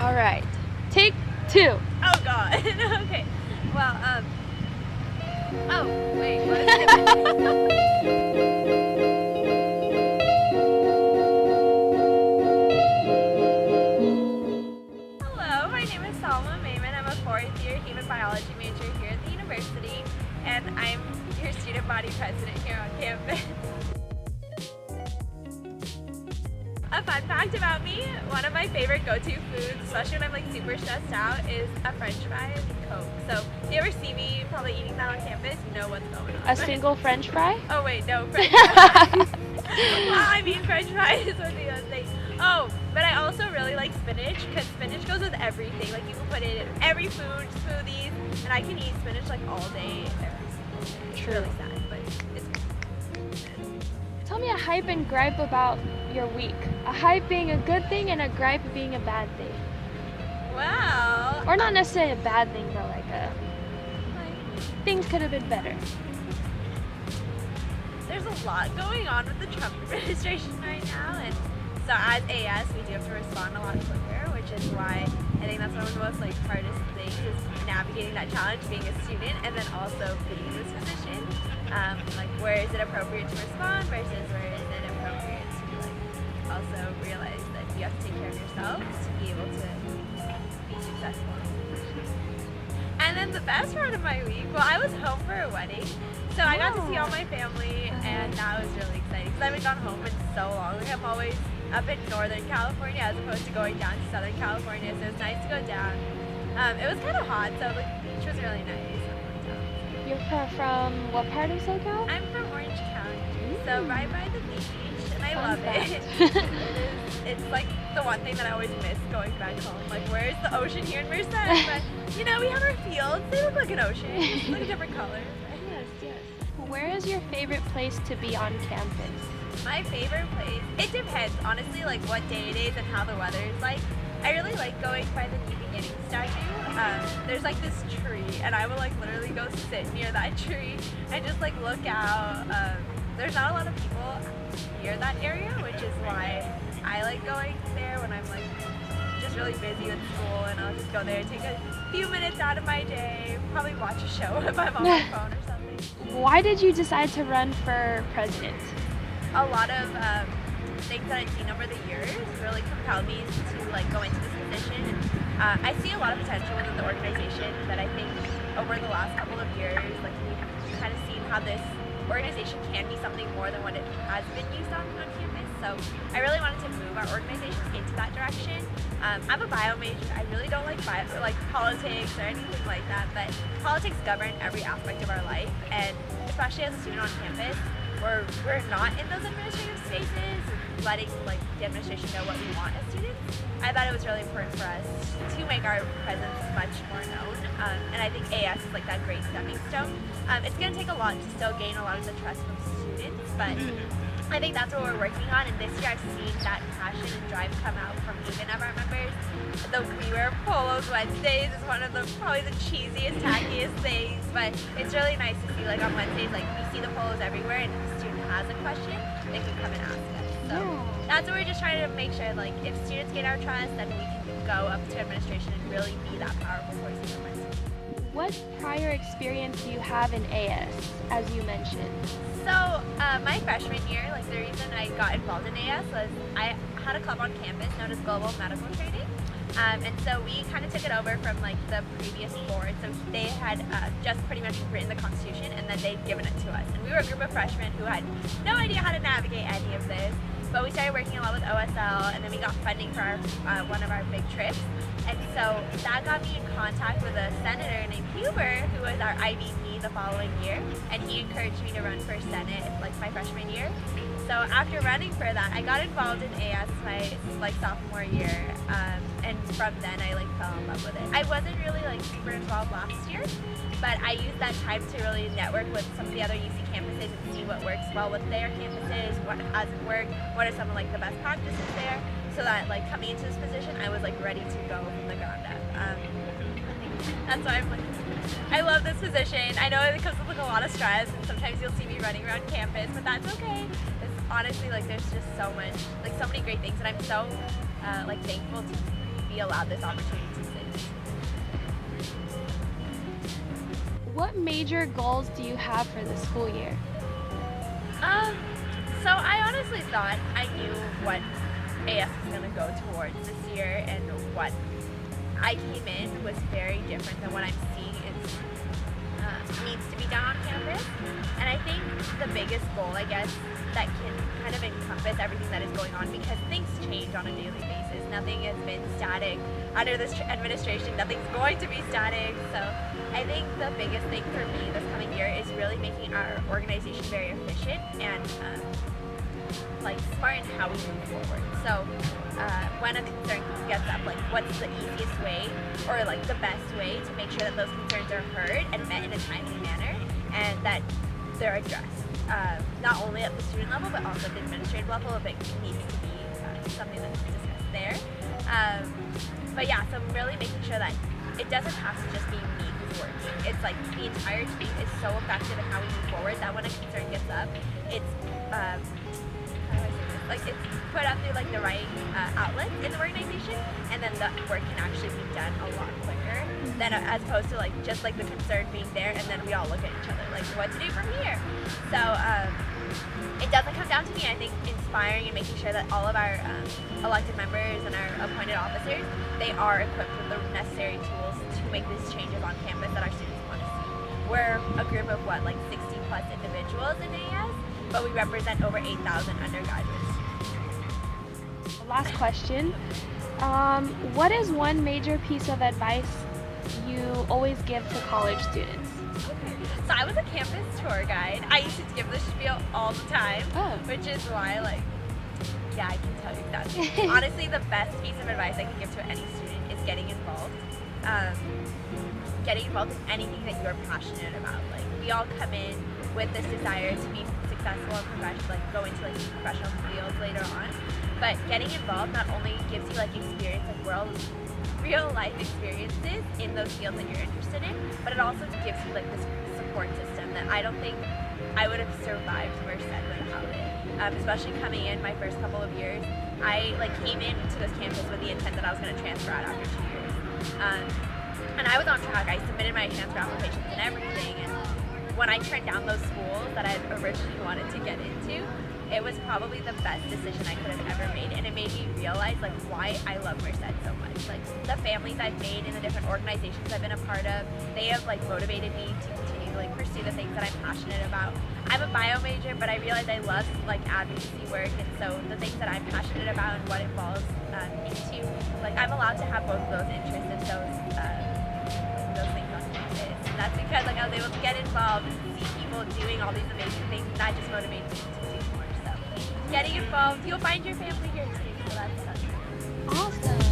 All right. Take 2. Oh God. Okay. Well, oh, wait, what? Hello, my name is Salma. I'm a 4th year human biology major here at the university, and I'm your student body president here on campus. A fun fact about me, one of my favorite go-to foods, especially when I'm like super stressed out, is a french fry and Coke. So if you ever see me probably eating that on campus, you know what's going on. A single french fry? Oh wait, no, french fries. I mean french fries is the other thing. Oh, but I also really like spinach because spinach goes with everything. Like you can put it in every food, smoothies, and I can eat spinach like all day, every single day. It's True. really sad, but it's Tell me a hype and gripe about your week. A hype being a good thing and a gripe being a bad thing. well. Or not necessarily a bad thing, but like things could have been better. There's a lot going on with the Trump administration right now, and so as AS we do have to respond a lot quicker, which is why I think that's one of the most like hardest things is navigating that challenge, being a student, and then also being in this position. Like where is it appropriate to respond versus where is it appropriate to like also realize that you have to take care of yourself to be able to be successful. And then the best part of my week, well, I was home for a wedding, so I got to see all my family, and that was really exciting because I haven't gone home in so long. Like I'm always up in Northern California as opposed to going down to Southern California, so it was nice to go down. It was kind of hot, so the beach was really nice. You're from what part of SoCal? I'm from Orange County, so right by the beach, and I love it. It's like the one thing that I always miss going back home. Like, where's the ocean here in Merced? But, you know, we have our fields. They look like an ocean, just like a different color. Yes, yes. Where is your favorite place to be on campus? My favorite place, it depends, honestly, like what day it is and how the weather is like. I really like going by the New Beginning statue. There's like this tree, and I will like literally go sit near that tree and just like look out. There's not a lot of people near that area, which is why I like going there when I'm like just really busy with school, and I'll just go there, take a few minutes out of my day, probably watch a show if I'm on my phone or something. Why did you decide to run for president? A lot of things that I've seen over the years really compelled me to like go into this position. I see a lot of potential within the organization that I think over the last couple of years, like we've kind of seen how this organization can be something more than what it has been used on campus. So I really wanted to move our organization into that direction. I'm a bio major. I really don't like politics or anything like that, but politics govern every aspect of our life, and especially as a student on campus, we're not in those administrative spaces, letting like the administration know what we want as students. I thought it was really important for us to make our presence much more known, and I think AS is like that great stepping stone. It's going to take a lot to still gain a lot of the trust from students, but I think that's what we're working on, and this year I've seen that passion and drive come out from even of our members. The We Wear Polos Wednesdays is one of the probably the cheesiest, tackiest things, but it's really nice to see like on Wednesdays, like we see the polos everywhere, and if a student has a question, they can come and ask us. So that's what we're just trying to make sure, like if students gain our trust, then we can go up to administration and really be that powerful voice in the room. What prior experience do you have in AS, as you mentioned? So my freshman year, like the reason I got involved in AS was I had a club on campus known as Global Medical Training. And so we kind of took it over from like the previous board. So they had just pretty much written the Constitution, and then they'd given it to us. And we were a group of freshmen who had no idea how to navigate any of this. But we started working a lot with OSL, and then we got funding for our, one of our big trips. And so that got me in contact with a senator named Huber, who was our IVP the following year. And he encouraged me to run for Senate like my freshman year. So after running for that, I got involved in AS my like sophomore year, and from then I like fell in love with it. I wasn't really like super involved last year, but I used that time to really network with some of the other UC campuses and see what works well with their campuses, what hasn't worked, what are some of like the best practices there, so that like coming into this position, I was like ready to go from the ground up. I think that's why I'm like, I love this position. I know it comes with like a lot of stress, and sometimes you'll see me running around campus, but that's okay. It's honestly like there's just so much, like so many great things, and I'm so like thankful to be allowed this opportunity to sit. What major goals do you have for the school year? So I honestly thought I knew what AS was going to go towards this year, and what I came in was very different than what I'm seeing needs to be done on campus. And I think the biggest goal, I guess, that can kind of encompass everything that is going on, because things change on a daily basis. Nothing has been static under this administration. Nothing's going to be static. So I think the biggest thing for me this coming year is really making our organization very efficient and like smart in how we move forward. So when a concern gets up, like what's the easiest way or like the best way to make sure that those concerns are heard and met in a timely manner, and that they're addressed, not only at the student level but also at the administrative level if it needs to be something that's discussed there. But yeah, so really making sure that it doesn't have to just be me who's working. It's like the entire team is so effective in how we move forward that when a concern gets up, it's how do I say this? Like it's put up through like the right outlets in the organization, and then the work can actually be done a lot quicker than as opposed to like just like the concern being there and then we all look at each other like what to do from here. So it doesn't come down to me. I think inspiring and making sure that all of our elected members and our appointed officers, they are equipped with the necessary tools to make these changes on campus that our students want to see. We're a group of like 60 plus individuals in AS, but we represent over 8,000 undergraduates. Last question. What is one major piece of advice you always give to college students? Okay. So I was a campus tour guide. I used to give this spiel all the time, which is why yeah, I can tell you exactly. Honestly, the best piece of advice I can give to any student is getting involved. Getting involved in anything that you're passionate about. Like we all come in with this desire to be successful and professional, like go into like professional fields later on. But getting involved not only gives you like experience, like real life experiences in those fields that you're interested in, but it also gives you like this support system that I don't think I would have survived Merced without it. Especially coming in my first couple of years, I like came into this campus with the intent that I was going to transfer out after 2 years. And I was on track. I submitted my transfer applications and everything, and when I turned down those schools that I originally wanted to get into, it was probably the best decision I could have ever made, and it made me realize like why I love Merced so much. Like the families I've made and the different organizations I've been a part of, they have like motivated me to continue to like pursue the things that I'm passionate about. I'm a bio major, but I realized I love like advocacy work, and so the things that I'm passionate about and what involves into, like I'm allowed to have both of those interests and those things on campus. And that's because like I was able to get involved and see people doing all these amazing things, and that just motivates me to do more. So getting involved, you'll find your family here too, so that's Awesome.